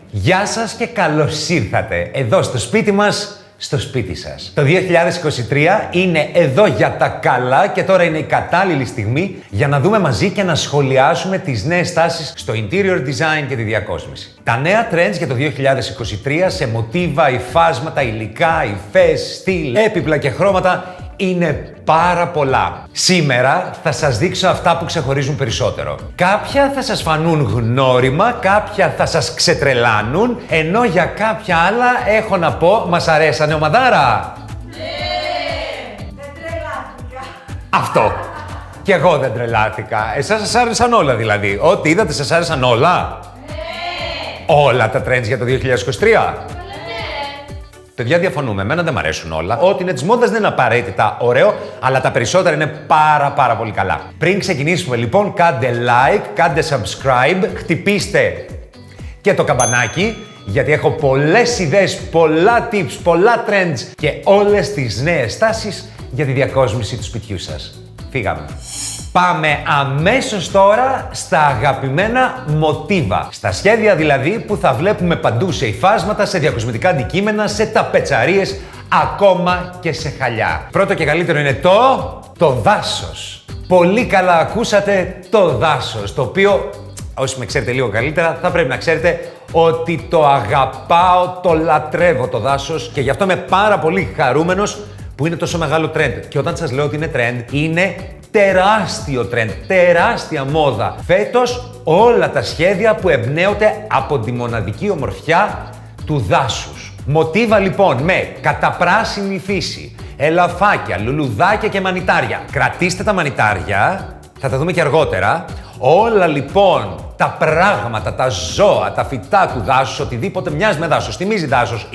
Γεια σας και καλώς ήρθατε εδώ στο σπίτι μας, στο σπίτι σας. Το 2023 είναι εδώ για τα καλά και τώρα είναι η κατάλληλη στιγμή για να δούμε μαζί και να σχολιάσουμε τις νέες τάσεις στο interior design και τη διακόσμηση. Τα νέα trends για το 2023 σε μοτίβα, υφάσματα, υλικά, υφές, στυλ, έπιπλα και χρώματα είναι πάρα πολλά. Σήμερα θα σας δείξω αυτά που ξεχωρίζουν περισσότερο. Κάποια θα σας φανούν γνώριμα, κάποια θα σας ξετρελάνουν, ενώ για κάποια άλλα έχω να πω, μας αρέσανε ομαδάρα. Ναι! Δεν τρελάθηκα. Αυτό. Κι εγώ δεν τρελάθηκα. Εσάς σας άρεσαν όλα δηλαδή. Ό,τι είδατε σας άρεσαν όλα. Ναι! Όλα τα trends για το 2023. Παιδιά, διαφωνούμε. Εμένα δεν μ' αρέσουν όλα. Ό,τι είναι της μόδας δεν είναι απαραίτητα ωραίο, αλλά τα περισσότερα είναι πάρα πολύ καλά. Πριν ξεκινήσουμε λοιπόν, κάντε like, κάντε subscribe, χτυπήστε και το καμπανάκι, γιατί έχω πολλές ιδέες, πολλά tips, πολλά trends και όλες τις νέες τάσεις για τη διακόσμηση του σπιτιού σας. Φύγαμε. Πάμε αμέσως τώρα στα αγαπημένα μοτίβα. Στα σχέδια δηλαδή που θα βλέπουμε παντού σε υφάσματα, σε διακοσμητικά αντικείμενα, σε ταπετσαρίες, ακόμα και σε χαλιά. Πρώτο και καλύτερο είναι το δάσος. Πολύ καλά ακούσατε, το δάσος, το οποίο, όσοι με ξέρετε λίγο καλύτερα, θα πρέπει να ξέρετε ότι το αγαπάω, το λατρεύω το δάσος και γι' αυτό είμαι πάρα πολύ χαρούμενος που είναι τόσο μεγάλο trend. Και όταν σας λέω ότι είναι trend, είναι τεράστιο trend, τεράστια μόδα. Φέτος όλα τα σχέδια που εμπνέονται από τη μοναδική ομορφιά του δάσους. Μοτίβα λοιπόν με καταπράσινη φύση, ελαφάκια, λουλουδάκια και μανιτάρια. Κρατήστε τα μανιτάρια, θα τα δούμε και αργότερα. Όλα λοιπόν τα πράγματα, τα ζώα, τα φυτά του δάσους, οτιδήποτε μοιάζει με δάσος, θυμίζει δάσος,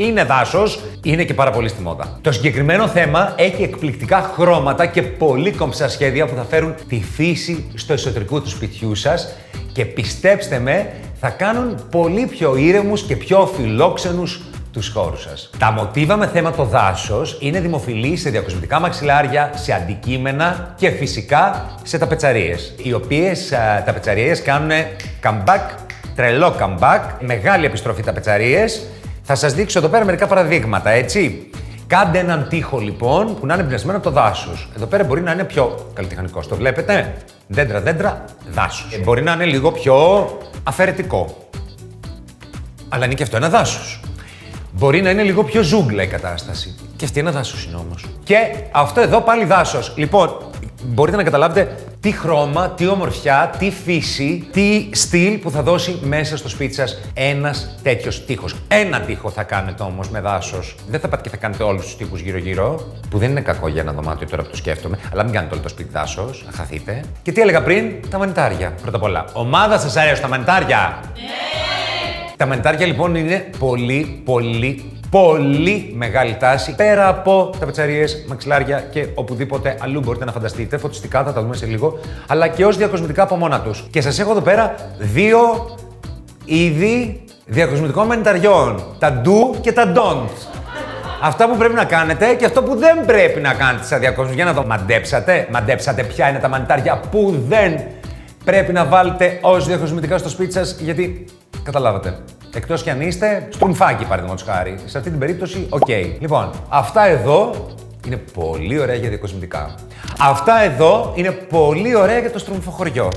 είναι και πάρα πολύ στη μόδα. Το συγκεκριμένο θέμα έχει εκπληκτικά χρώματα και πολύ κομψά σχέδια που θα φέρουν τη φύση στο εσωτερικό του σπιτιού σας και πιστέψτε με, θα κάνουν πολύ πιο ήρεμους και πιο φιλόξενους τους χώρους σας. Τα μοτίβα με θέμα το δάσος είναι δημοφιλή σε διακοσμητικά μαξιλάρια, σε αντικείμενα και φυσικά σε ταπετσαρίες. Οι οποίες ταπετσαρίες κάνουν comeback, τρελό comeback, μεγάλη επιστροφή ταπετσαρίες. Θα σας δείξω εδώ πέρα μερικά παραδείγματα, έτσι. Κάντε έναν τοίχο λοιπόν που να είναι εμπνευσμένο από το δάσος. Εδώ πέρα μπορεί να είναι πιο καλλιτεχνικός, το βλέπετε. Δέντρα, δάσος. Μπορεί να είναι λίγο πιο αφαιρετικό. Αλλά είναι και αυτό ένα δάσος. Μπορεί να είναι λίγο πιο ζούγκλα η κατάσταση. Και αυτή ένα δάσος είναι όμως. Και αυτό εδώ πάλι δάσος. Λοιπόν, μπορείτε να καταλάβετε τι χρώμα, τι ομορφιά, τι φύση, τι στυλ που θα δώσει μέσα στο σπίτι σας ένας τέτοιος τοίχος. Ένα τοίχο θα κάνετε όμως με δάσος. Δεν θα πάτε και θα κάνετε όλους τους τοίχους γύρω-γύρω, που δεν είναι κακό για ένα δωμάτιο τώρα που το σκέφτομαι, αλλά μην κάνετε όλο το σπίτι δάσος, να χαθείτε. Και τι έλεγα πριν, τα μανιτάρια. Πρώτα απ' όλα. Ομάδα σας αρέσουν τα μανιτάρια? Τα μανιτάρια λοιπόν είναι πολύ μεγάλη τάση πέρα από ταπετσαρίες, μαξιλάρια και οπουδήποτε αλλού μπορείτε να φανταστείτε. Φωτιστικά θα τα δούμε σε λίγο, αλλά και ως διακοσμητικά από μόνα τους. Και σας έχω εδώ πέρα δύο είδη διακοσμητικών μανιταριών. Τα do και τα don't. Αυτά που πρέπει να κάνετε και αυτό που δεν πρέπει να κάνετε σαν διακόσμηση. Για να δω, μαντέψατε ποια είναι τα μανιτάρια που δεν πρέπει να βάλετε ως διακοσμητικά στο σπίτι σας, γιατί καταλάβατε. Εκτός κι αν είστε στρουμφάκι, παραδείγματος χάρη. Σε αυτή την περίπτωση, οκ. Λοιπόν, αυτά εδώ είναι πολύ ωραία για διακοσμητικά. Αυτά εδώ είναι πολύ ωραία για το στρουμφοχωριό.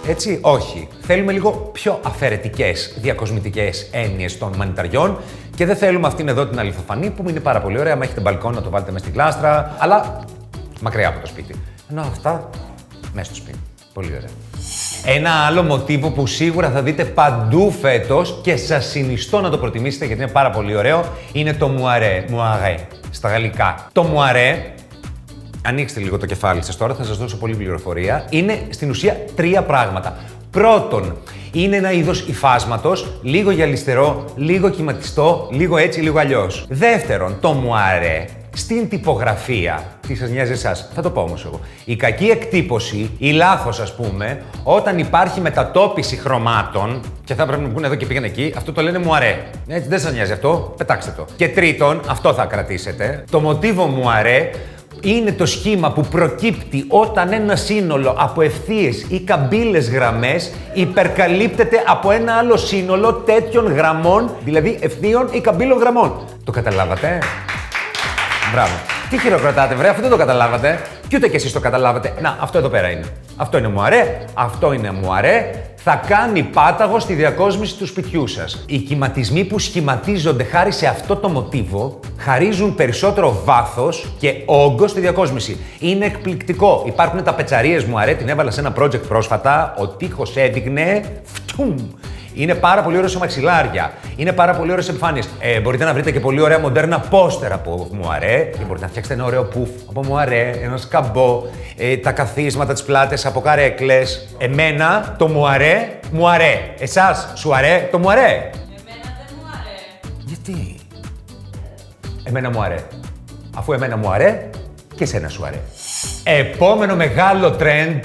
Έτσι, όχι. Θέλουμε λίγο πιο αφαιρετικές διακοσμητικές έννοιες των μανιταριών και δεν θέλουμε αυτήν εδώ την αληθοφανή που είναι πάρα πολύ ωραία. Αν έχετε μπαλκόν να το βάλετε μέσα στην γλάστρα, αλλά μακριά από το σπίτι. Ενώ αυτά μέσα στο σπίτι. Πολύ ωραία. Ένα άλλο μοτίβο που σίγουρα θα δείτε παντού φέτος και σας συνιστώ να το προτιμήσετε γιατί είναι πάρα πολύ ωραίο, είναι το μουαρέ. Μουαρέ, στα γαλλικά. Το μουαρέ, ανοίξτε λίγο το κεφάλι σας τώρα, θα σας δώσω πολλή πληροφορία, είναι στην ουσία τρία πράγματα. Πρώτον, είναι ένα είδος υφάσματος, λίγο γυαλιστερό, λίγο κυματιστό, λίγο έτσι, λίγο αλλιώς. Δεύτερον, το μουαρέ στην τυπογραφία, τι σας νοιάζει εσάς, θα το πω όμως εγώ. Η κακή εκτύπωση, η λάθος ας πούμε, όταν υπάρχει μετατόπιση χρωμάτων, και θα πρέπει να βγουν εδώ και πήγαινε εκεί, αυτό το λένε μουαρέ. Έτσι, δεν σας νοιάζει αυτό, πετάξτε το. Και τρίτον, αυτό θα κρατήσετε, το μοτίβο μουαρέ Είναι το σχήμα που προκύπτει όταν ένα σύνολο από ευθείες ή καμπύλες γραμμές υπερκαλύπτεται από ένα άλλο σύνολο τέτοιων γραμμών, δηλαδή ευθείων ή καμπύλων γραμμών. Το καταλάβατε? Μπράβο. Τι χειροκροτάτε, βρε, αυτό δεν το καταλάβατε. Και ούτε κι εσείς το καταλάβατε. Να, αυτό εδώ πέρα είναι. Αυτό είναι μουαρέ, αυτό είναι μουαρέ. Θα κάνει πάταγο στη διακόσμηση του σπιτιού σας. Οι κυματισμοί που σχηματίζονται χάρη σε αυτό το μοτίβο χαρίζουν περισσότερο βάθος και όγκο στη διακόσμηση. Είναι εκπληκτικό. Υπάρχουν τα πετσαρίες μουαρέ, την έβαλα σε ένα project πρόσφατα. Ο τοίχος έδειχνε. Φτουμ! Είναι πάρα πολύ ωραίο σε μαξιλάρια. Είναι πάρα πολύ ωραίο σε επιφάνειες. Μπορείτε να βρείτε και πολύ ωραία μοντέρνα πόστερ από μουαρέ. Και μπορείτε να φτιάξετε ένα ωραίο πουφ από μουαρέ, ένα σκαμπό, τα καθίσματα, τις πλάτες από καρέκλες. Εμένα το μουαρέ, μουαρέ. Εσάς σου αρέ το μουαρέ? Εμένα δεν μου αρέ. Γιατί? Εμένα μου αρέ. Αφού εμένα μου αρέ, και εσένα σου αρέ. Επόμενο μεγάλο trend,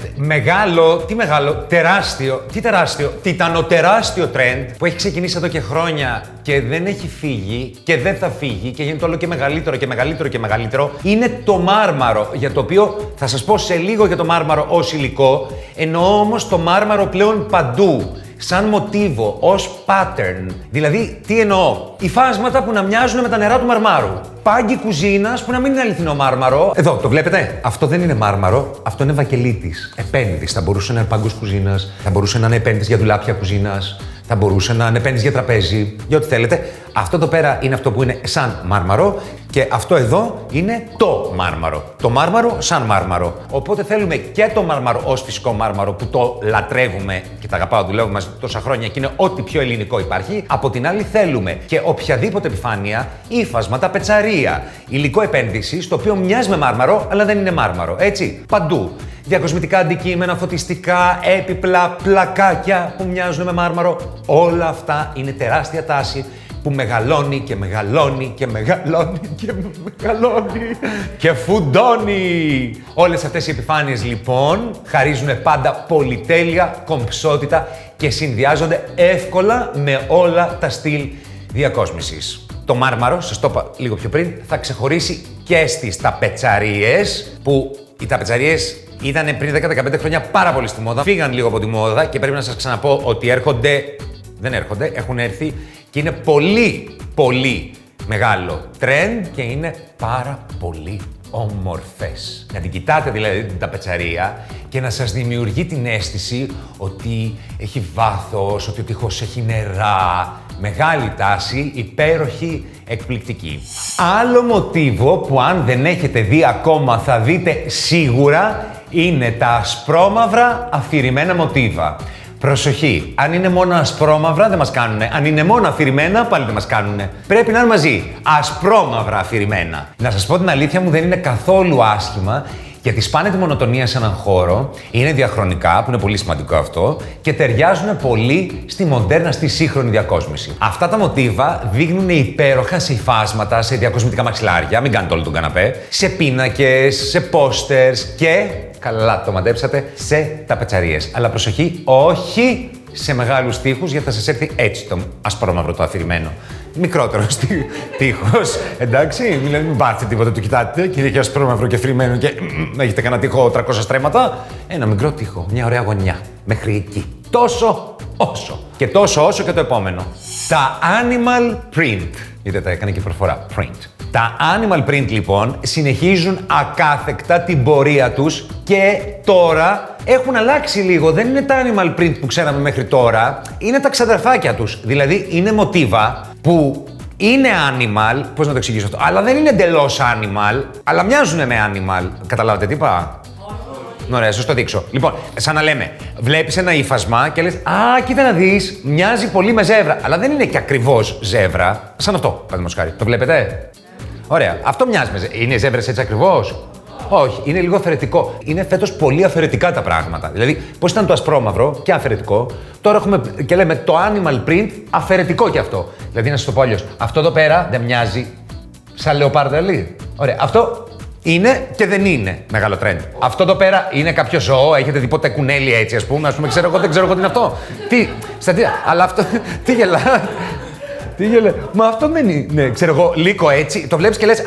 τεράστιο, τιτανοτεράστιο trend που έχει ξεκινήσει εδώ και χρόνια και δεν έχει φύγει και δεν θα φύγει και γίνεται όλο και μεγαλύτερο και μεγαλύτερο και μεγαλύτερο, είναι το μάρμαρο, για το οποίο θα σας πω σε λίγο για το μάρμαρο ως υλικό, εννοώ όμως το μάρμαρο πλέον παντού. Σαν μοτίβο, ως pattern. Δηλαδή, τι εννοώ? Υφάσματα που να μοιάζουν με τα νερά του μαρμάρου. Πάγκι κουζίνας που να μην είναι αληθινό μάρμαρο. Εδώ, το βλέπετε? Αυτό δεν είναι μάρμαρο, αυτό είναι βακελίτης. Επένδυση. Θα μπορούσε να είναι πάγκος κουζίνας, θα μπορούσε να είναι επένδυση για ντουλάπια κουζίνας, θα μπορούσε να είναι επένδυση για τραπέζι, για ό,τι θέλετε. Αυτό εδώ πέρα είναι αυτό που είναι σαν μάρμαρο και αυτό εδώ είναι το μάρμαρο. Το μάρμαρο σαν μάρμαρο. Οπότε θέλουμε και το μάρμαρο ως φυσικό μάρμαρο που το λατρεύουμε και τα αγαπάω, δουλεύουμε μαζί τόσα χρόνια και είναι ό,τι πιο ελληνικό υπάρχει. Από την άλλη θέλουμε και οποιαδήποτε επιφάνεια, ύφασματα, πετσαρία, υλικό επένδυσης, το οποίο μοιάζει με μάρμαρο αλλά δεν είναι μάρμαρο. Έτσι, παντού. Διακοσμητικά αντικείμενα, φωτιστικά, έπιπλα, πλακάκια που μοιάζουν με μάρμαρο. Όλα αυτά είναι τεράστια τάση που μεγαλώνει και μεγαλώνει και μεγαλώνει και μεγαλώνει και φουντώνει. Όλες αυτές οι επιφάνειες λοιπόν χαρίζουν πάντα πολυτέλεια, κομψότητα και συνδυάζονται εύκολα με όλα τα στυλ διακόσμησης. Το μάρμαρο, σας το είπα λίγο πιο πριν, θα ξεχωρίσει και στις ταπετσαρίες που οι ταπετσαρίες ήταν πριν 10-15 χρόνια πάρα πολύ στη μόδα. Φύγαν λίγο από τη μόδα και πρέπει να σας ξαναπώ ότι έχουν έρθει και είναι πολύ μεγάλο trend και είναι πάρα πολύ όμορφες. Να την κοιτάτε δηλαδή την ταπετσαρία και να σας δημιουργεί την αίσθηση ότι έχει βάθος, ότι ο τοίχος έχει νερά. Μεγάλη τάση, υπέροχη, εκπληκτική. Άλλο μοτίβο που αν δεν έχετε δει ακόμα θα δείτε σίγουρα είναι τα ασπρόμαυρα αφηρημένα μοτίβα. Προσοχή, αν είναι μόνο ασπρόμαυρα δεν μας κάνουνε, αν είναι μόνο αφηρημένα πάλι δεν μας κάνουνε. Πρέπει να είναι μαζί, ασπρόμαυρα αφηρημένα. Να σας πω την αλήθεια μου, δεν είναι καθόλου άσχημα, γιατί σπάνε τη μονοτονία σε έναν χώρο, είναι διαχρονικά, που είναι πολύ σημαντικό αυτό, και ταιριάζουν πολύ στη μοντέρνα, στη σύγχρονη διακόσμηση. Αυτά τα μοτίβα δείχνουν υπέροχα σε υφάσματα, σε διακοσμητικά μαξιλάρια, μην κάνετε όλο τον καναπέ, σε πίνακες, σε πόστερς και, καλά το μαντέψατε, σε ταπετσαρίες. Αλλά προσοχή, όχι σε μεγάλους τοίχους, γιατί θα σας έρθει έτσι το ασπρόμαυρο το αφηρημένο. Μικρότερο τείχος, εντάξει, μην πάρετε τίποτα, το κοιτάτε και έχει ασπρόμαυρο και αφηρημένο και έχετε κανένα τείχο 300 στρέμματα. Ένα μικρό τείχο, μια ωραία γωνιά, μέχρι εκεί. Τόσο όσο. Και τόσο όσο και το επόμενο. Τα animal print. Είδατε, έκανε και προφορά. Print. Τα animal print λοιπόν συνεχίζουν ακάθεκτα την πορεία τους και τώρα έχουν αλλάξει λίγο. Δεν είναι τα animal print που ξέραμε μέχρι τώρα, είναι τα ξαδερφάκια τους. Δηλαδή είναι μοτίβα που είναι animal, πώς να το εξηγήσω αυτό, αλλά δεν είναι εντελώς animal, αλλά μοιάζουν με animal. Καταλάβατε τι είπα? Ωραία, σας το δείξω. Λοιπόν, σαν να λέμε, βλέπεις ένα ύφασμα και λες «Α, κοίτα να δεις, μοιάζει πολύ με ζεύρα», αλλά δεν είναι και ακριβώς ζεύρα. Σαν αυτό, παραδείγματος χάρη. Το βλέπετε? Ωραία. Αυτό μοιάζει με ζεύρα. Είναι ζεύρες έτσι ακριβώς? Όχι, είναι λίγο αφαιρετικό. Είναι φέτος πολύ αφαιρετικά τα πράγματα. Δηλαδή, πώς ήταν το ασπρόμαυρο και αφαιρετικό, τώρα έχουμε και λέμε το animal print αφαιρετικό κι αυτό. Δηλαδή, να σας το πω αλλιώς, αυτό εδώ πέρα δεν μοιάζει σαν λεοπάρδαλι? Ωραία. Αυτό είναι και δεν είναι μεγάλο trend. Αυτό εδώ πέρα είναι κάποιο ζώο, έχετε δει ποτέ κουνέλι έτσι, ας πούμε, ξέρω εγώ, δεν ξέρω εγώ τι είναι αυτό. Τι, αλλά αυτό, τι γελά. Τι γελέ. Μα αυτό δεν είναι. Ναι, ξέρω εγώ, λίγο έτσι. Το βλέπεις και λες, α,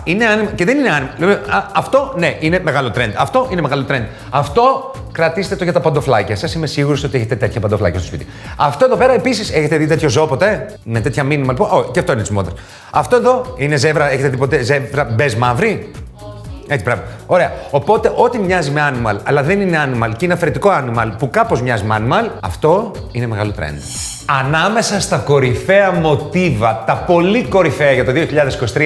είναι άνιμα. Και δεν είναι άνιμα. Αυτό, ναι, είναι μεγάλο trend. Αυτό είναι μεγάλο trend. Αυτό κρατήστε το για τα παντοφλάκια σας. Είμαι σίγουρος ότι έχετε τέτοια παντοφλάκια στο σπίτι. Αυτό εδώ πέρα επίσης, έχετε δει τέτοιο ζώο ποτέ? Με τέτοια μήνυμα λοιπόν. Και αυτό είναι της μόδας. Αυτό εδώ είναι ζεύρα. Έχετε δει ποτέ ζεύρα μπες μαύρη? Έτσι πράγμα. Ωραία. Οπότε, ό,τι μοιάζει με animal, αλλά δεν είναι animal και είναι αφαιρετικό animal που κάπως μοιάζει με animal, αυτό είναι μεγάλο trend. Ανάμεσα στα κορυφαία μοτίβα, τα πολύ κορυφαία για το 2023,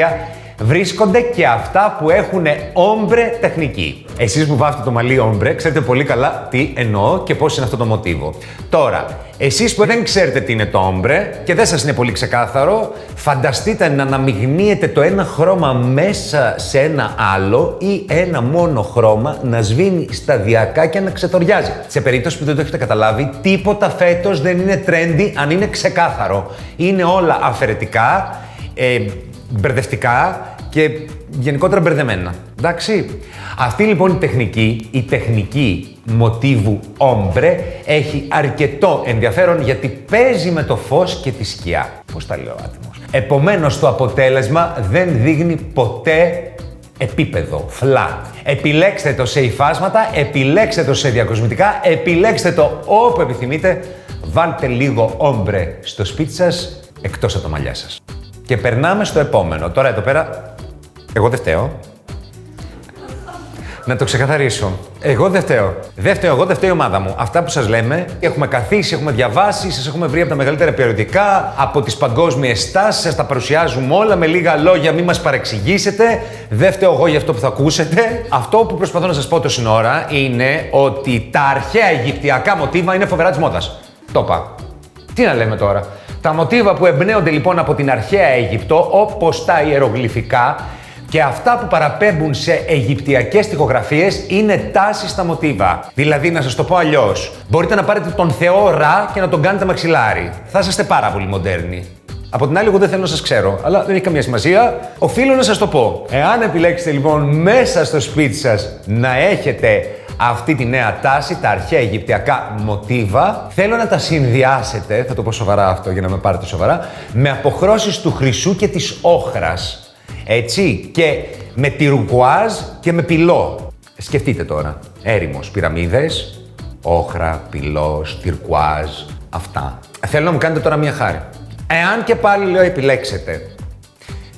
βρίσκονται και αυτά που έχουν ombre τεχνική. Εσείς που βάφετε το μαλλί ombre, ξέρετε πολύ καλά τι εννοώ και πώς είναι αυτό το μοτίβο. Τώρα, εσείς που δεν ξέρετε τι είναι το ombre και δεν σας είναι πολύ ξεκάθαρο, φανταστείτε να αναμειγνύετε το ένα χρώμα μέσα σε ένα άλλο ή ένα μόνο χρώμα να σβήνει σταδιακά και να ξετοριάζει. Σε περίπτωση που δεν το έχετε καταλάβει, τίποτα φέτος δεν είναι trendy αν είναι ξεκάθαρο. Είναι όλα αφαιρετικά, μπερδευτικά και γενικότερα μπερδεμένα. Εντάξει. Αυτή λοιπόν η τεχνική μοτίβου ombre έχει αρκετό ενδιαφέρον γιατί παίζει με το φως και τη σκιά. Πώς τα λέω άτιμος. Επομένως το αποτέλεσμα δεν δείχνει ποτέ επίπεδο, flat. Επιλέξτε το σε υφάσματα, επιλέξτε το σε διακοσμητικά, επιλέξτε το όπου επιθυμείτε. Βάλτε λίγο ombre στο σπίτι σας, εκτός από τα μαλλιά σας. Και περνάμε στο επόμενο. Τώρα εδώ πέρα, εγώ δεν φταίω. Να το ξεκαθαρίσω. Εγώ δεν φταίω. Δεν φταίω εγώ, δεν φταίει η ομάδα μου. Αυτά που σας λέμε, έχουμε καθίσει, έχουμε διαβάσει, σας έχουμε βρει από τα μεγαλύτερα περιοδικά, από τις παγκόσμιες τάσεις, σας τα παρουσιάζουμε όλα με λίγα λόγια, μην μας παρεξηγήσετε. Δεν φταίω εγώ για αυτό που θα ακούσετε. Αυτό που προσπαθώ να σας πω τόση ώρα είναι ότι τα αρχαία αιγυπτιακά μοτίβα είναι φοβερά της μόδας. Το είπα. Τι να λέμε τώρα. Τα μοτίβα που εμπνέονται λοιπόν από την αρχαία Αίγυπτο, όπως τα ιερογλυφικά και αυτά που παραπέμπουν σε αιγυπτιακές στιχογραφίες, είναι τάση στα μοτίβα. Δηλαδή, να σας το πω αλλιώς, μπορείτε να πάρετε τον Θεό Ρα και να τον κάνετε μαξιλάρι. Θα είσαστε πάρα πολύ μοντέρνοι. Από την άλλη, εγώ δεν θέλω να σας ξέρω, αλλά δεν έχει καμία σημασία. Οφείλω να σας το πω. Εάν επιλέξετε λοιπόν μέσα στο σπίτι σας να έχετε αυτή τη νέα τάση, τα αρχαία αιγυπτιακά μοτίβα, θέλω να τα συνδυάσετε, θα το πω σοβαρά αυτό για να με πάρετε σοβαρά, με αποχρώσεις του χρυσού και της όχρας. Έτσι, και με τυρκουάζ και με πυλό. Σκεφτείτε τώρα, έρημος, πυραμίδες, όχρα, πυλός, τυρκουάζ, αυτά. Θέλω να μου κάνετε τώρα μια χάρη. Εάν και πάλι λέω επιλέξετε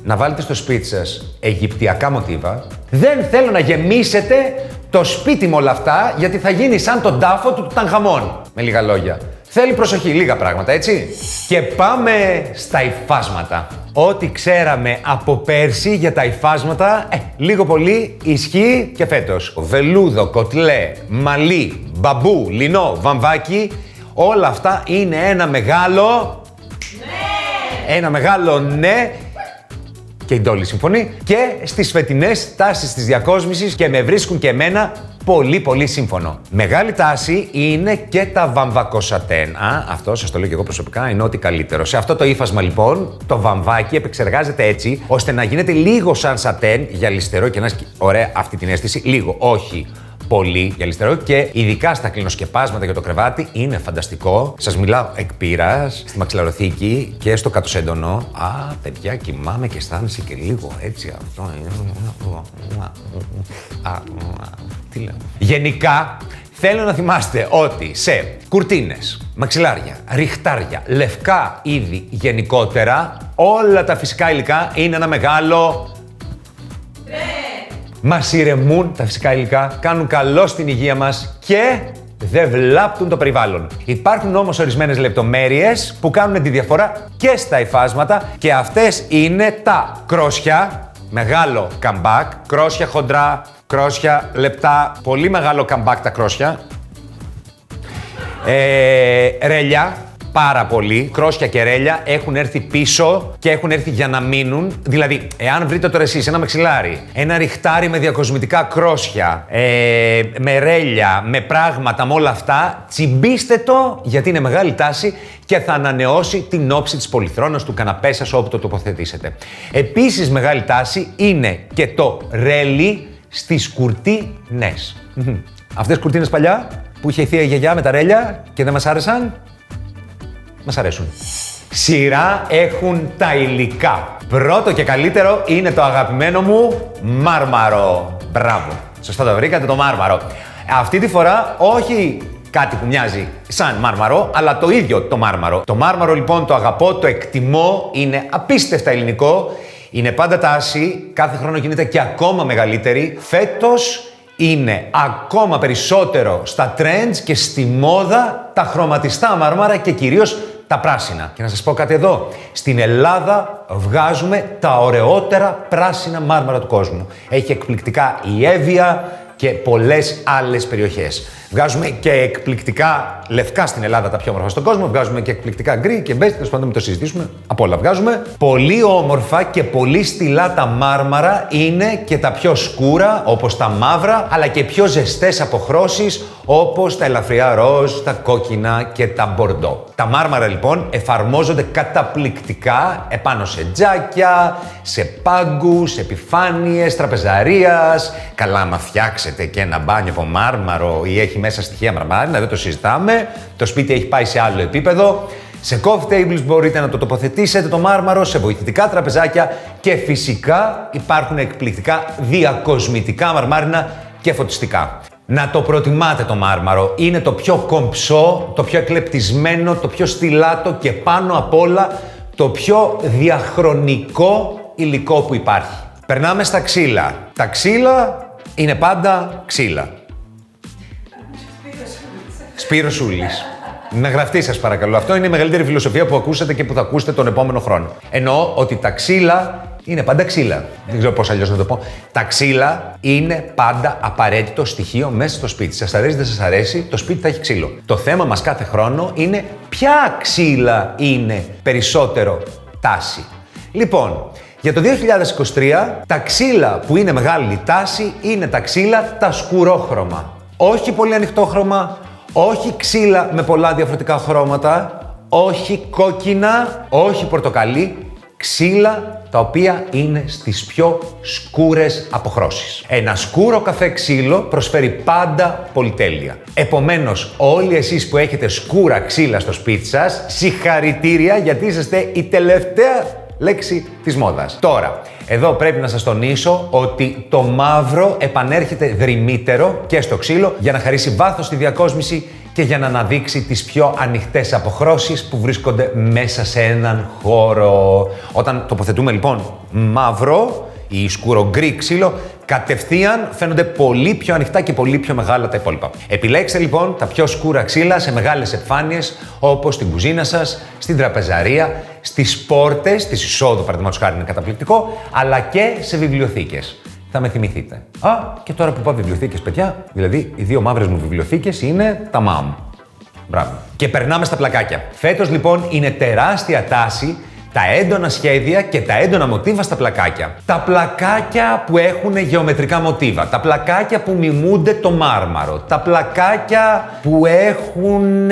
να βάλετε στο σπίτι σας αιγυπτιακά μοτίβα, δεν θέλω να γεμίσετε το σπίτι με όλα αυτά, γιατί θα γίνει σαν τον τάφο του Τουταγχαμών. Με λίγα λόγια. Θέλει προσοχή, λίγα πράγματα, έτσι. Και πάμε στα υφάσματα. Ό,τι ξέραμε από πέρσι για τα υφάσματα, λίγο πολύ ισχύει και φέτος. Βελούδο, κοτλέ, μαλλί, μπαμπού, λινό, βαμβάκι, όλα αυτά είναι ένα μεγάλο... Ναι! Ένα μεγάλο ναι. Και η Ντόλη συμφωνεί. Και στις φετινές τάσεις της διακόσμησης και με βρίσκουν και εμένα πολύ πολύ σύμφωνο. Μεγάλη τάση είναι και τα βαμβακοσατέν. Αυτό σας το λέω και εγώ προσωπικά, είναι ό,τι καλύτερο. Σε αυτό το ύφασμα λοιπόν, το βαμβάκι επεξεργάζεται έτσι, ώστε να γίνεται λίγο σαν σατέν, γυαλιστερό και να έχει ωραία αυτή την αίσθηση. Λίγο, όχι πολύ γυαλιστερό και ειδικά στα κλινοσκεπάσματα για το κρεβάτι είναι φανταστικό. Σας μιλάω εκ πείρας, στη μαξιλαροθήκη και στο κατοσέντονο. Παιδιά, κοιμάμαι και αισθάνεσαι και λίγο έτσι αυτό. Τι λέω. Γενικά, θέλω να θυμάστε ότι σε κουρτίνες, μαξιλάρια, ριχτάρια, λευκά είδη γενικότερα, όλα τα φυσικά υλικά είναι ένα μεγάλο... Μας ηρεμούν τα φυσικά υλικά, κάνουν καλό στην υγεία μας και δεν βλάπτουν το περιβάλλον. Υπάρχουν όμως ορισμένες λεπτομέρειες που κάνουν τη διαφορά και στα υφάσματα και αυτές είναι τα κρόσια, μεγάλο καμπάκ, κρόσια χοντρά, κρόσια λεπτά, πολύ μεγάλο καμπάκ τα κρόσια, ρέλια, πάρα πολύ. Κρόσια και ρέλια έχουν έρθει πίσω και έχουν έρθει για να μείνουν. Δηλαδή, εάν βρείτε τώρα εσείς ένα μαξιλάρι, ένα ριχτάρι με διακοσμητικά κρόσια, με ρέλια, με πράγματα, με όλα αυτά, τσιμπήστε το γιατί είναι μεγάλη τάση και θα ανανεώσει την όψη της πολυθρόνας του καναπέ σας όπου το τοποθετήσετε. Επίσης, μεγάλη τάση είναι και το ρέλι στις κουρτίνες. Αυτές τις κουρτίνες παλιά που είχε η θεία γιαγιά με τα ρέλια και δεν μας άρεσαν, μας αρέσουν. Σειρά έχουν τα υλικά. Πρώτο και καλύτερο είναι το αγαπημένο μου μάρμαρο. Μπράβο. Σωστά το βρήκατε, το μάρμαρο. Αυτή τη φορά όχι κάτι που μοιάζει σαν μάρμαρο, αλλά το ίδιο το μάρμαρο. Το μάρμαρο λοιπόν το αγαπώ, το εκτιμώ, είναι απίστευτα ελληνικό. Είναι πάντα τάση, κάθε χρόνο γίνεται και ακόμα μεγαλύτερη. Φέτος είναι ακόμα περισσότερο στα trends και στη μόδα τα χρωματιστά μάρμαρα και κυρίως τα πράσινα. Και να σας πω κάτι εδώ. Στην Ελλάδα βγάζουμε τα ωραιότερα πράσινα μάρμαρα του κόσμου. Έχει εκπληκτικά η Εύβοια και πολλές άλλες περιοχές. Βγάζουμε και εκπληκτικά λευκά στην Ελλάδα, τα πιο όμορφα στον κόσμο. Βγάζουμε και εκπληκτικά γκρι και μπέζ. Τέλος πάντων, μην το συζητήσουμε. Απ' όλα βγάζουμε. Πολύ όμορφα και πολύ στυλά τα μάρμαρα είναι και τα πιο σκούρα, όπως τα μαύρα, αλλά και πιο ζεστές αποχρώσεις, όπως τα ελαφριά ροζ, τα κόκκινα και τα μπορντό. Τα μάρμαρα λοιπόν εφαρμόζονται καταπληκτικά επάνω σε τζάκια, σε πάγκους, επιφάνειες τραπεζαρίας. Καλά, άμα φτιάξετε και ένα μπάνιο από μάρμαρο ή έχει μέσα στοιχεία μαρμάρινα, δεν το συζητάμε. Το σπίτι έχει πάει σε άλλο επίπεδο. Σε coffee tables μπορείτε να το τοποθετήσετε το μάρμαρο, σε βοηθητικά τραπεζάκια και φυσικά υπάρχουν εκπληκτικά διακοσμητικά μαρμάρινα και φωτιστικά. Να το προτιμάτε το μάρμαρο. Είναι το πιο κομψό, το πιο εκλεπτισμένο, το πιο στυλάτο και πάνω απ' όλα το πιο διαχρονικό υλικό που υπάρχει. Περνάμε στα ξύλα. Τα ξύλα είναι πάντα ξύλα. Σπύρος Σούλης. Να γραφτεί σας παρακαλώ. Αυτό είναι η μεγαλύτερη φιλοσοφία που ακούσατε και που θα ακούσετε τον επόμενο χρόνο. Εννοώ ότι τα ξύλα είναι πάντα ξύλα. Δεν ξέρω πώς αλλιώς να το πω. Τα ξύλα είναι πάντα απαραίτητο στοιχείο μέσα στο σπίτι. Σας αρέσει, δεν σας αρέσει, το σπίτι θα έχει ξύλο. Το θέμα μας κάθε χρόνο είναι ποια ξύλα είναι περισσότερο τάση. Λοιπόν, για το 2023 τα ξύλα που είναι μεγάλη τάση είναι τα ξύλα τα σκουρόχρωμα. Όχι πολύ ανοιχτόχρωμα, όχι ξύλα με πολλά διαφορετικά χρώματα, όχι κόκκινα, όχι πορτοκαλί, ξύλα τα οποία είναι στις πιο σκούρες αποχρώσεις. Ένα σκούρο καφέ ξύλο προσφέρει πάντα πολυτέλεια. Επομένως, όλοι εσείς που έχετε σκούρα ξύλα στο σπίτι σας, συγχαρητήρια γιατί είσαστε η τελευταία λέξη της μόδας. Τώρα, εδώ πρέπει να σας τονίσω ότι το μαύρο επανέρχεται δρυμύτερο και στο ξύλο για να χαρίσει βάθος στη διακόσμηση και για να αναδείξει τις πιο ανοιχτές αποχρώσεις που βρίσκονται μέσα σε έναν χώρο. Όταν τοποθετούμε λοιπόν μαύρο ή σκούρο γκρι ξύλο, κατευθείαν φαίνονται πολύ πιο ανοιχτά και πολύ πιο μεγάλα τα υπόλοιπα. Επιλέξτε λοιπόν τα πιο σκούρα ξύλα σε μεγάλες επιφάνειες, όπως στην κουζίνα σας, στην τραπεζαρία, στις πόρτες της εισόδου, παραδείγματος χάρη είναι καταπληκτικό, αλλά και σε βιβλιοθήκες. Θα με θυμηθείτε. Και τώρα που πάω βιβλιοθήκες, παιδιά, δηλαδή οι δύο μαύρες μου βιβλιοθήκες είναι τα μάμ. Μπράβο. Και περνάμε στα πλακάκια. Φέτος λοιπόν είναι τεράστια τάση τα έντονα σχέδια και τα έντονα μοτίβα στα πλακάκια. Τα πλακάκια που έχουν γεωμετρικά μοτίβα, τα πλακάκια που μιμούνται το μάρμαρο, τα πλακάκια που έχουν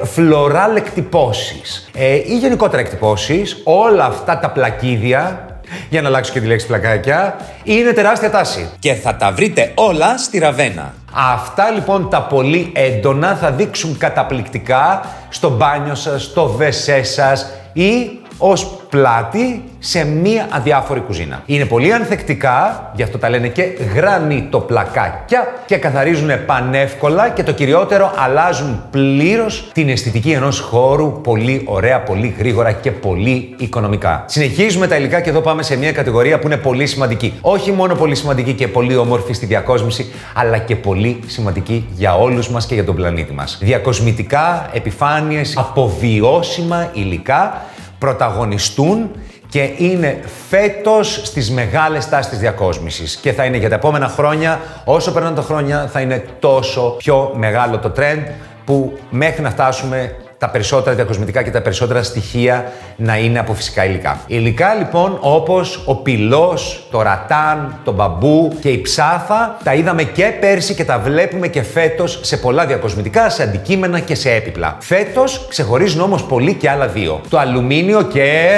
φλωράλ εκτυπώσεις ή γενικότερα εκτυπώσεις, όλα αυτά τα πλακίδια, για να αλλάξω και τη λέξη πλακάκια, είναι τεράστια τάση. Και θα τα βρείτε όλα στη Ραβένα. Αυτά λοιπόν τα πολύ έντονα θα δείξουν καταπληκτικά στο μπάνιο σας, στο βεσέ σας ή ως πλάτη σε μία αδιάφορη κουζίνα. Είναι πολύ ανθεκτικά, γι' αυτό τα λένε και γρανιτοπλακάκια και καθαρίζουν πανεύκολα και το κυριότερο αλλάζουν πλήρως την αισθητική ενός χώρου πολύ ωραία, πολύ γρήγορα και πολύ οικονομικά. Συνεχίζουμε τα υλικά και εδώ πάμε σε μία κατηγορία που είναι πολύ σημαντική. Όχι μόνο πολύ σημαντική και πολύ όμορφη στη διακόσμηση, αλλά και πολύ σημαντική για όλους μας και για τον πλανήτη μας. Διακοσμητικά, επιφάνειες, αποβιώσιμα υλικά πρωταγωνιστούν και είναι φέτος στις μεγάλες τάσεις της διακόσμησης και θα είναι για τα επόμενα χρόνια. Όσο περνάνε τα χρόνια θα είναι τόσο πιο μεγάλο το trend που μέχρι να φτάσουμε τα περισσότερα διακοσμητικά και τα περισσότερα στοιχεία να είναι από φυσικά υλικά. Υλικά λοιπόν όπως ο πυλός, το ρατάν, το μπαμπού και η ψάθα τα είδαμε και πέρσι και τα βλέπουμε και φέτος σε πολλά διακοσμητικά, σε αντικείμενα και σε έπιπλα. Φέτος ξεχωρίζουν όμως πολύ και άλλα δύο. Το αλουμίνιο και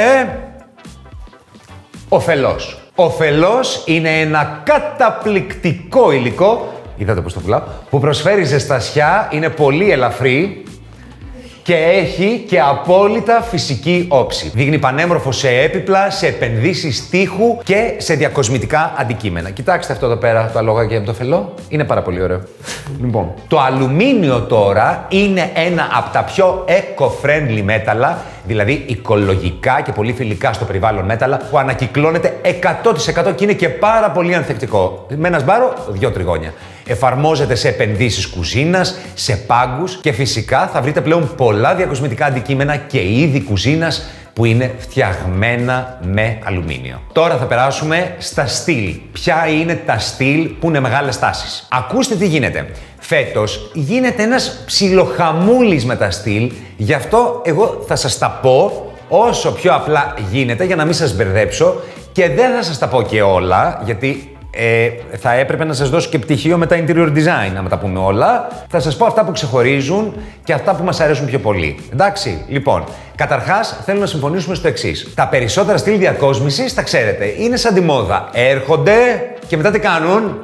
ο φελός. Ο φελός είναι ένα καταπληκτικό υλικό, είδατε πώς το πουλάω, που προσφέρει ζεστασιά, είναι πολύ ελαφρύ και έχει και απόλυτα φυσική όψη. Δείχνει πανέμορφο σε έπιπλα, σε επενδύσεις τείχου και σε διακοσμητικά αντικείμενα. Κοιτάξτε αυτό εδώ πέρα, το αλογάκι από το φελό. Είναι πάρα πολύ ωραίο. Λοιπόν, το αλουμίνιο τώρα είναι ένα από τα πιο eco-friendly μέταλλα, δηλαδή οικολογικά και πολύ φιλικά στο περιβάλλον μέταλλα, που ανακυκλώνεται 100% και είναι και πάρα πολύ ανθεκτικό. Με ένα σπάρο, 2 τριγώνια. Εφαρμόζεται σε επενδύσεις κουζίνας, σε πάγκους και φυσικά θα βρείτε πλέον πολλά διακοσμητικά αντικείμενα και είδη κουζίνας που είναι φτιαγμένα με αλουμίνιο. Τώρα θα περάσουμε στα στυλ. Ποια είναι τα στυλ που είναι μεγάλες τάσεις. Ακούστε τι γίνεται. Φέτος γίνεται ένας ψιλοχαμούλης με τα στυλ, γι' αυτό εγώ θα σας τα πω όσο πιο απλά γίνεται για να μην σας μπερδέψω και δεν θα σας τα πω και όλα, γιατί θα έπρεπε να σας δώσω και πτυχίο με τα interior design, να τα πούμε όλα. Θα σας πω αυτά που ξεχωρίζουν και αυτά που μας αρέσουν πιο πολύ. Εντάξει, λοιπόν, καταρχάς θέλω να συμφωνήσουμε στο εξής. Τα περισσότερα στυλ διακόσμησης, τα ξέρετε, είναι σαν τη μόδα. Έρχονται και μετά τι κάνουν?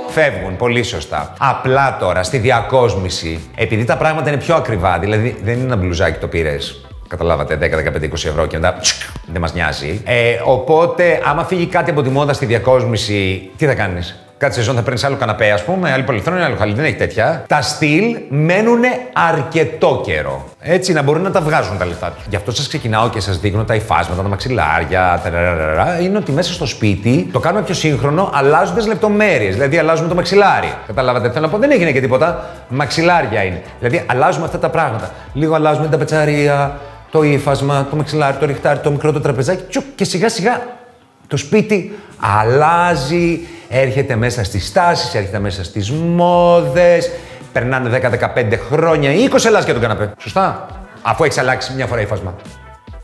Φεύγουν, πολύ σωστά. Απλά τώρα στη διακόσμηση, επειδή τα πράγματα είναι πιο ακριβά, δηλαδή δεν είναι ένα μπλουζάκι το πήρες, καταλάβατε, 10, 15, 20 ευρώ και μετά δεν μας νοιάζει. Οπότε, άμα φύγει κάτι από τη μόδα στη διακόσμηση, τι θα κάνεις? Κάτι σεζόν θα παίρνεις άλλο καναπέ, ας πούμε, άλλη πολυθρόνια, άλλο χαλί, δεν έχει τέτοια. Τα στυλ μένουν αρκετό καιρό. Έτσι, να μπορούν να τα βγάζουν τα λεφτά τους. Γι' αυτό σας ξεκινάω και σας δείχνω τα υφάσματα, τα μαξιλάρια, είναι ότι μέσα στο σπίτι το κάνουμε πιο σύγχρονο, αλλάζοντας λεπτομέρειες. Δηλαδή, αλλάζουμε το μαξιλάρι. Καταλάβατε τι θέλω να πω? Δεν έγινε και τίποτα. Μαξιλάρια είναι. Δηλαδή, αλλάζουμε αυτά τα πράγματα. Λίγο αλλάζουμε την ταπετσαρία, το ύφασμα, το μαξιλάρι, το ριχτάρι, το μικρό το τραπεζάκι. Τσουκ, και σιγά σιγά το σπίτι αλλάζει. Έρχεται μέσα στις τάσεις, έρχεται μέσα στις μόδες. Περνάνε 10-15 χρόνια, 20 αλλάζει και τον καναπέ. Σωστά. Αφού έχεις αλλάξει μια φορά ύφασμα.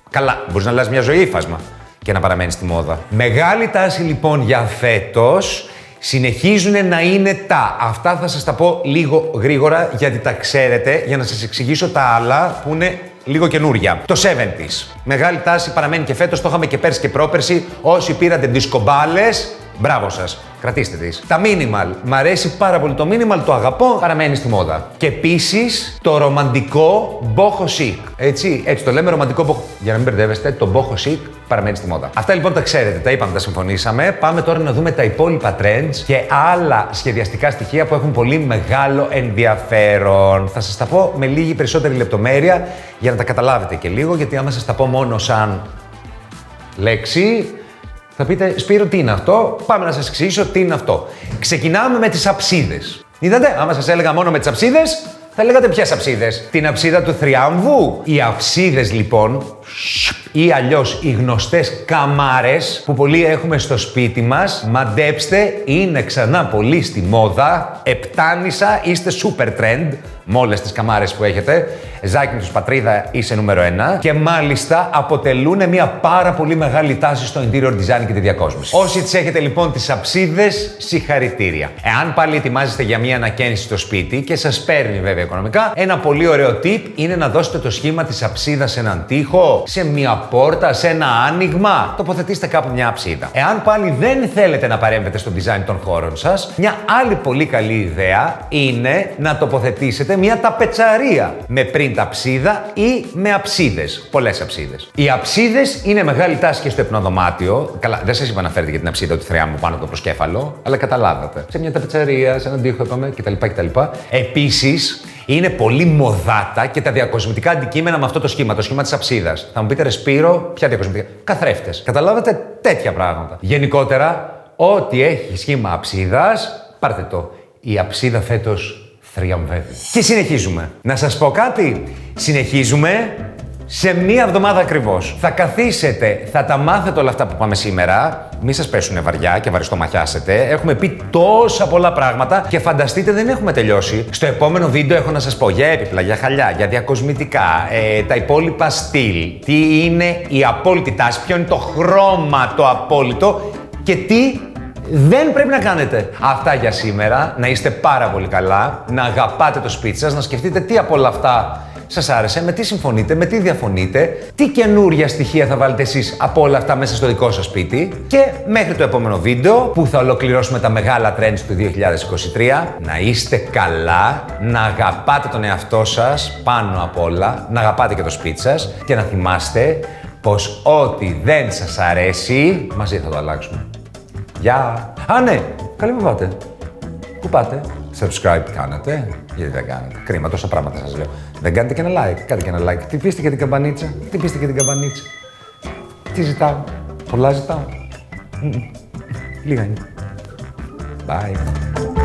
Καλά, μπορείς να αλλάζει μια ζωή ύφασμα και να παραμένεις στη μόδα. Μεγάλη τάση λοιπόν για φέτος συνεχίζουν να είναι τα. Αυτά θα σας τα πω λίγο γρήγορα γιατί τα ξέρετε, για να σας εξηγήσω τα άλλα που είναι λίγο καινούρια. Το 70s. Μεγάλη τάση παραμένει και φέτος, το είχαμε και πέρσι και πρόπερσι. Όσοι πήρατε δισκομπάλες, μπράβο σας. Κρατήστε τις. Τα minimal. Μ' αρέσει πάρα πολύ το minimal, το αγαπώ, παραμένει στη μόδα. Και επίσης το ρομαντικό boho chic. Έτσι το λέμε ρομαντικό boho. Για να μην μπερδεύεστε, το boho chic παραμένει στη μόδα. Αυτά λοιπόν τα ξέρετε, τα είπαμε, τα συμφωνήσαμε. Πάμε τώρα να δούμε τα υπόλοιπα trends και άλλα σχεδιαστικά στοιχεία που έχουν πολύ μεγάλο ενδιαφέρον. Θα σας τα πω με λίγη περισσότερη λεπτομέρεια για να τα καταλάβετε και λίγο, γιατί άμα σας τα πω μόνο σαν λέξη, θα πείτε, Σπύρο, τι είναι αυτό? Πάμε να σας εξηγήσω τι είναι αυτό. Ξεκινάμε με τις αψίδες. Είδατε, άμα σας έλεγα μόνο με τις αψίδες, θα λέγατε ποιες αψίδες? Την αψίδα του θριάμβου. Οι αψίδες λοιπόν, ή αλλιώς οι γνωστές καμάρες που πολλοί έχουμε στο σπίτι μας, μαντέψτε, είναι ξανά πολύ στη μόδα. Επτάνησα, είστε super trend με όλες τις καμάρες που έχετε. Ζάκη τους πατρίδα, είσαι νούμερο 1. Και μάλιστα αποτελούν μια πάρα πολύ μεγάλη τάση στο interior design και τη διακόσμηση. Όσοι τις έχετε λοιπόν τις αψίδες, συγχαρητήρια. Εάν πάλι ετοιμάζεστε για μια ανακαίνιση στο σπίτι και σας παίρνει βέβαια οικονομικά, ένα πολύ ωραίο tip είναι να δώσετε το σχήμα της αψίδας σε έναν τοίχο, σε μια πόρτα, σε ένα άνοιγμα. Τοποθετήστε κάπου μια αψίδα. Εάν πάλι δεν θέλετε να παρέμβετε στο design των χώρων σας, μια άλλη πολύ καλή ιδέα είναι να τοποθετήσετε μια ταπετσαρία με print αψίδα ή με αψίδες. Πολλές αψίδες. Οι αψίδες είναι μεγάλη τάση και στο υπνοδωμάτιο. Καλά, δεν σας είπα να φέρετε για την αψίδα του θριάμβου πάνω από το προσκέφαλο, αλλά καταλάβατε. Σε μια ταπετσαρία, σε έναν τοίχο, είπαμε κτλ. Επίσης, είναι πολύ μοδάτα και τα διακοσμητικά αντικείμενα με αυτό το σχήμα της αψίδας. Θα μου πείτε, ρε Σπύρο, ποια διακοσμητικά? Καθρέφτες. Καταλάβατε, τέτοια πράγματα. Γενικότερα, ό,τι έχει σχήμα αψίδας, πάρτε το. Η αψίδα φέτος θριαμβεύει. Και συνεχίζουμε. Να σας πω κάτι. Συνεχίζουμε σε μία εβδομάδα ακριβώς. Θα καθίσετε, θα τα μάθετε όλα αυτά που πάμε σήμερα. Μη σας πέσουνε βαριά και βαριστομαχιάσετε. Έχουμε πει τόσα πολλά πράγματα και φανταστείτε δεν έχουμε τελειώσει. Στο επόμενο βίντεο έχω να σας πω για έπιπλα, για χαλιά, για διακοσμητικά, τα υπόλοιπα στυλ. Τι είναι η απόλυτη τάση, ποιο είναι το χρώμα το απόλυτο και τι δεν πρέπει να κάνετε. Αυτά για σήμερα. Να είστε πάρα πολύ καλά, να αγαπάτε το σπίτι σας, να σκεφτείτε τι από όλα αυτά σας άρεσε, με τι συμφωνείτε, με τι διαφωνείτε, τι καινούρια στοιχεία θα βάλετε εσείς από όλα αυτά μέσα στο δικό σας σπίτι. Και μέχρι το επόμενο βίντεο που θα ολοκληρώσουμε τα μεγάλα trends του 2023, να είστε καλά, να αγαπάτε τον εαυτό σας πάνω απ' όλα, να αγαπάτε και το σπίτι σας και να θυμάστε πως ό,τι δεν σας αρέσει, μαζί θα το αλλάξουμε. Γεια! Α, ναι! Καλή που πάτε. Πού πάτε? Subscribe κάνατε? Γιατί δεν κάνετε? Κρίμα, τόσα πράγματα σας λέω. Δεν κάνετε και ένα like. Κάντε και ένα like. Χτυπήστε και την καμπανίτσα. Χτυπήστε και την καμπανίτσα. Τι ζητάω? Πολλά ζητάω. Λίγα είναι. Bye.